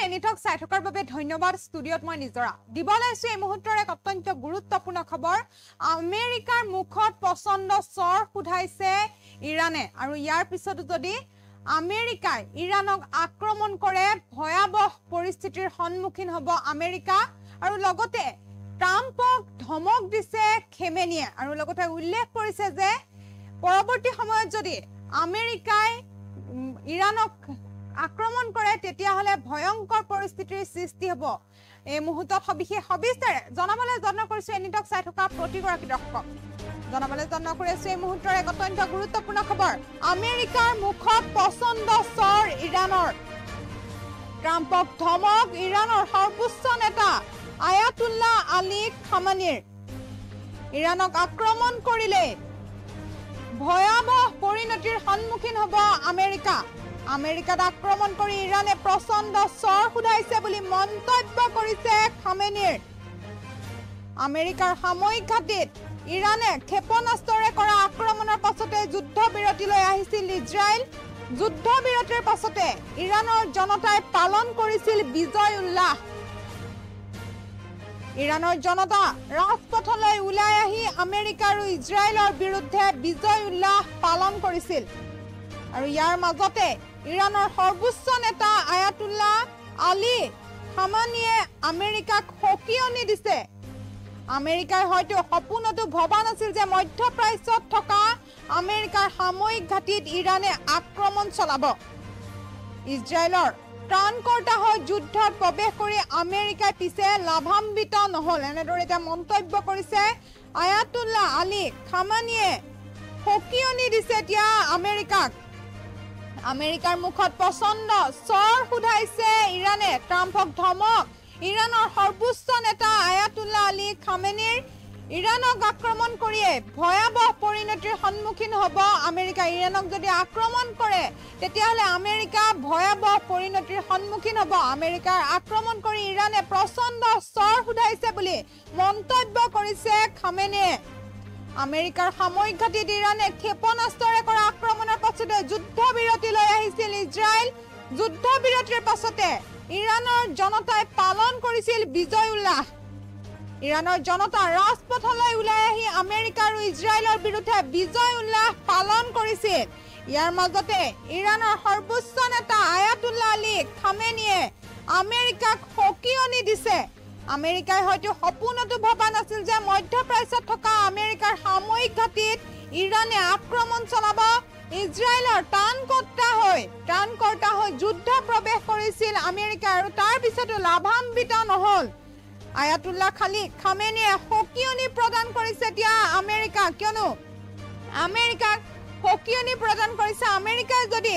এনিটক চাই থকাৰ বাবে ধন্যবাদ ষ্টুডিঅত মই নিজৰা দিবলৈছো এই মুহূৰ্তৰ এক অত্যন্ত গুৰুত্বপূৰ্ণ খবৰ আমেৰিকাৰ মুখত পছন্দ চৰ খুধাইছে ইৰানে আৰু ইয়াৰ পিছত যদি আমেৰিকাই ইৰানক আক্ৰমণ কৰে ভয়াবহ পৰিস্থিতিৰ সন্মুখীন হ'ব আমেৰিকা আৰু লগতে ট্ৰাম্পক ধমক দিছে খেমেনিয়ে আৰু লগতে উল্লেখ কৰিছে যে পৰৱৰ্তী সময়ত যদি আমেৰিকাই ইৰানক আক্ৰমণ কৰে তেতিয়া হলে ভয়ংকৰ পৰিস্থিতিৰ সৃষ্টি হ'ব এই মুহূৰ্তত সবিশেষ সবিস্তাৰে জনাবলৈ যত্ন কৰিছো এনিটক চাই থকা প্ৰতিগৰাকী দৰ্শক জনাবলৈ যত্ন কৰিছো এই মুহূৰ্তৰ এক অত্যন্ত গুৰুত্বপূৰ্ণ খবৰ আমেৰিকাৰ মুখত পছন্দ চৰ ইৰানৰ ট্ৰাম্পক ধমক ইৰানৰ সৰ্বোচ্চ নেতা আয়াতুল্লাহ আলী খামেনিৰ ইৰানক আক্ৰমণ কৰিলে ভয়াবহ পৰিণতিৰ সন্মুখীন হ'ব আমেৰিকা আমেৰিকাত আক্ৰমণ কৰি ইৰানে প্ৰচণ্ড চৰ খুধাইছে বুলি মন্তব্য কৰিছে খামেনিৰ আমেৰিকাৰ সাময়িক ঘাটিত ইৰানে ক্ষেপণাস্ত্ৰৰে কৰা আক্ৰমণৰ পাছতে যুদ্ধবিৰতিলৈ আহিছিল ইজৰাইল যুদ্ধবিৰতিৰ পাছতে ইৰানৰ জনতাই পালন কৰিছিল বিজয় উল্লাস ইৰানৰ জনতা ৰাজপথলৈ ওলাই আহি আমেৰিকা আৰু ইজৰাইলৰ বিৰুদ্ধে বিজয় উল্লাস পালন কৰিছিল আৰু ইয়াৰ মাজতে ইৰানৰ সৰ্বোচ্চ নেতা আয়াতুল্লাহ আলী খামেনিয়ে আমেৰিকাক সকিয়নি দিছে আমেৰিকাৰ হয়তো সপোনতো ভবা নাছিল যে মধ্যপ্ৰাচ্যত থকা আমেৰিকাৰ সাময়িক ঘাটিত ইৰানে আক্ৰমণ চলাব ইজৰাইলৰ ত্ৰাণকৰ্তা হৈ যুদ্ধত প্ৰৱেশ কৰি আমেৰিকাই পিছে লাভান্বিত নহল এনেদৰে এটা মন্তব্য কৰিছে আয়াতুল্লাহ আলী খামেনিয়ে সকিয়নি দিছে এতিয়া আমেৰিকাৰ মুখত পছন্দ চৰ খুধাইছে ইৰানে ট্ৰাম্পক ধমক ইৰানৰ সৰ্বোচ্চ নেতা আয়াতুল্লাহ আলী খামেনিৰ ইৰানক আক্ৰমণ কৰিয়ে ভয়াবহ পৰিণতিৰ সন্মুখীন হ'ব আমেৰিকা ইৰানক যদি আক্ৰমণ কৰে তেতিয়াহ'লে আমেৰিকা ভয়াবহ পৰিণতিৰ সন্মুখীন হ'ব আমেৰিকাৰ আক্ৰমণ কৰি ইৰানে প্ৰচণ্ড চৰ খুধাইছে বুলি মন্তব্য কৰিছে খামেনিয়ে আমেৰিকাৰ সাময়িক ঘাটিত ইৰানে ক্ষেপণাস্ত্ৰৰে কৰা আক্ৰমণৰ পাছতে যুদ্ধবিৰতিলৈ আহিছিল ইজৰাইল যুদ্ধবিৰতিৰ পাছতে ইৰানৰ জনতাই পালন কৰিছিল বিজয় উল্লাস ইৰানৰ জনতা ৰাজপথলৈ ওলাই আহি আমেৰিকা আৰু ইজৰাইলৰ বিৰুদ্ধে বিজয় উল্লাস পালন কৰিছিল ইয়াৰ মাজতে ইৰানৰ সৰ্বোচ্চ নেতা আয়াতুল্লাহ আলী খামেনিয়ে আমেৰিকাক সকিয়নি দিছে আমেৰিকাই হয়তো সপোনতো ভবা নাছিল যে মধ্যপ্ৰাচ্যত থকা আমেৰিকাৰ সাময়িক ঘাটিত ইৰানে আক্ৰমণ চলাব ইজৰাইলৰ ত্ৰাণকৰ্তা হৈ যুদ্ধ প্ৰৱেশ কৰিছিল আমেৰিকা আৰু তাৰ পিছতো লাভান্বিত নহল আয়াতুল্লাহ খামেনিয়ে সকিয়নি প্ৰদান কৰিছে এতিয়া আমেৰিকা কিয়নো আমেৰিকাক সকিয়নি প্ৰদান কৰিছে আমেৰিকাই যদি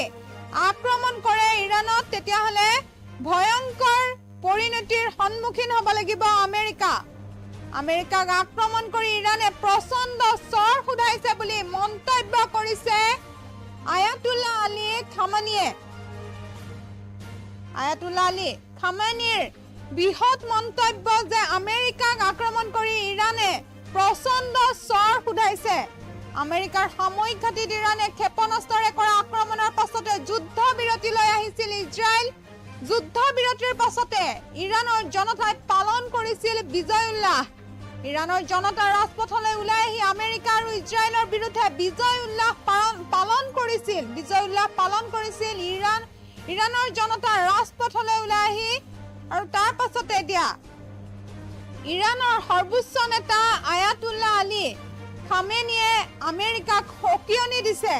আক্ৰমণ কৰে ইৰানত তেতিয়াহ'লে ভয়ংকৰ পৰিণতিৰ সন্মুখীন হ'ব লাগিব আমেৰিকাক আক্ৰমণ কৰি ইৰানে প্ৰচণ্ড চৰ খুধাইছে বুলি মন্তব্য কৰিছে আয়াতুল্লাহ আলী খামেনিয়ে আয়াতুল্লাহ আলী খামেনিৰ বৃহৎ মন্তব্য যে আমেৰিকাক আক্ৰমণ কৰি ইৰানে প্ৰচণ্ড চৰ খুধাইছে আমেৰিকাৰ সাময়িক ঘাটিত ইৰানে ক্ষেপণাস্ত্ৰৰে কৰা আক্ৰমণৰ পাছতে যুদ্ধবিৰতিলৈ আহিছিল ইজৰাইল যুদ্ধবিৰতিৰ পাছতে ইৰানৰ জনতাই পালন কৰিছিল বিজয় উল্লাস ইৰানৰ জনতা ৰাজপথলৈ ওলাই আহি আমেৰিকা আৰু ইজৰাইলৰ বিৰুদ্ধে বিজয় উল্লাস পালন কৰিছিল ইৰানৰ জনতা ৰাজপথলৈ ওলাই আহি আৰু তাৰ পাছতে এতিয়া ইৰানৰ সৰ্বোচ্চ নেতা আয়াতুল্লাহ আলী খামেনিয়ে আমেৰিকাক সকিয়নি দিছে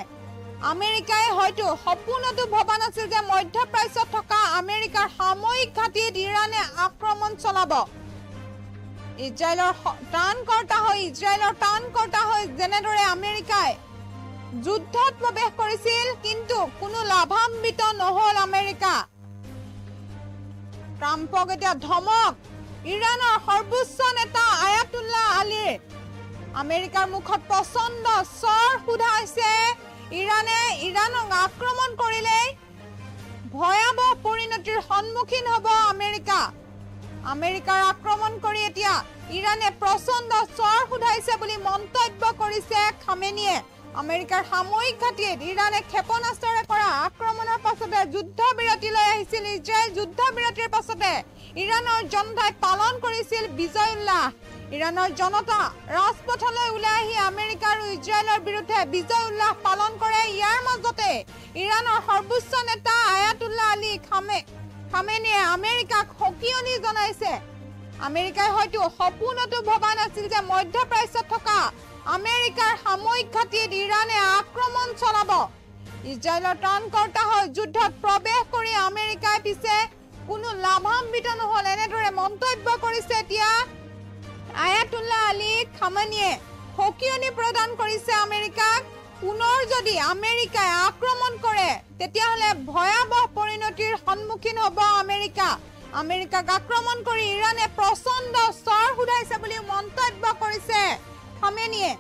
আমেৰিকাই হয়তো সপোনতো ভবা নাছিল যে মধ্যপ্ৰাচ্যত থকা আমেৰিকাৰ সাময়িক ঘাটিত ইৰানে আক্ৰমণ চলাব ইজৰাইলৰ ত্ৰাণকৰ্তা হৈ যেনেদৰে আমেৰিকাই যুদ্ধত প্ৰৱেশ কৰিছিল কিন্তু কোনো লাভান্বিত নহল আমেৰিকা ট্ৰাম্পক এতিয়া ধমক ইৰানৰ সৰ্বোচ্চ নেতা আয়াতুল্লাহ আলীৰ আমেৰিকাৰ মুখত পছন্দ চৰ খুধাইছে ইৰানক আক্ৰমণ কৰিলে ভয়াবহ পৰিণতিৰ সন্মুখীন হ'ব আমেৰিকাৰ আক্ৰমণ কৰি এতিয়া ইৰানে প্ৰচণ্ড চৰ খুধাইছে বুলি মন্তব্য কৰিছে খামেনিয়ে আমেৰিকাৰ সামৰিক ঘাটিত ইৰাণে ক্ষেপণাস্ত্ৰৰে কৰা আক্ৰমণৰ পাছতে যুদ্ধবিৰতিলৈ আহিছিল ইজৰাইল। যুদ্ধবিৰতিৰ পাছতে ইৰাণৰ জনতাই পালন কৰিছিল বিজয় উল্লাস। ইৰাণৰ জনতা ৰাজপথলৈ ওলাই আহি আমেৰিকা আৰু ইজৰাইলৰ বিৰুদ্ধে বিজয় উল্লাস পালন কৰে। ইয়াৰ মাজতে ইৰাণৰ সৰ্বোচ্চ নেতা আয়াতুল্লাহ আলী খামেনিয়ে আমেৰিকাক সকিয়নি জনাইছে। আমেৰিকাই হয়তো সপোনতো ভবা নাছিল যে মধ্যপ্ৰাচ্যত থকা আমেৰিকাৰ সামৰিক ঘাটিত ইৰাণে আক্ৰমণ চলাব। ইজৰাইলৰ ত্ৰাণকৰ্তা হৈ যুদ্ধত প্ৰৱেশ কৰি আমেৰিকাই পিছে কোনো লাভান্বিত নহল, এনেদৰে মন্তব্য কৰিছে এতিয়া আয়াতুল্লাহ আলী খামেনিয়ে। সকিয়নি প্ৰদান কৰিছে আমেৰিকাক। পুনৰ যদি আমেৰিকাই আক্ৰমণ কৰে তেতিয়াহ'লে ভয়াৱহ পৰিণতিৰ সন্মুখীন হ'ব আমেৰিকা। আমেৰিকাক আক্ৰমণ কৰি ইৰাণে প্ৰচণ্ড চৰ সোধাইছে বুলিও মন্তব্য কৰিছে খামেনিয়ে।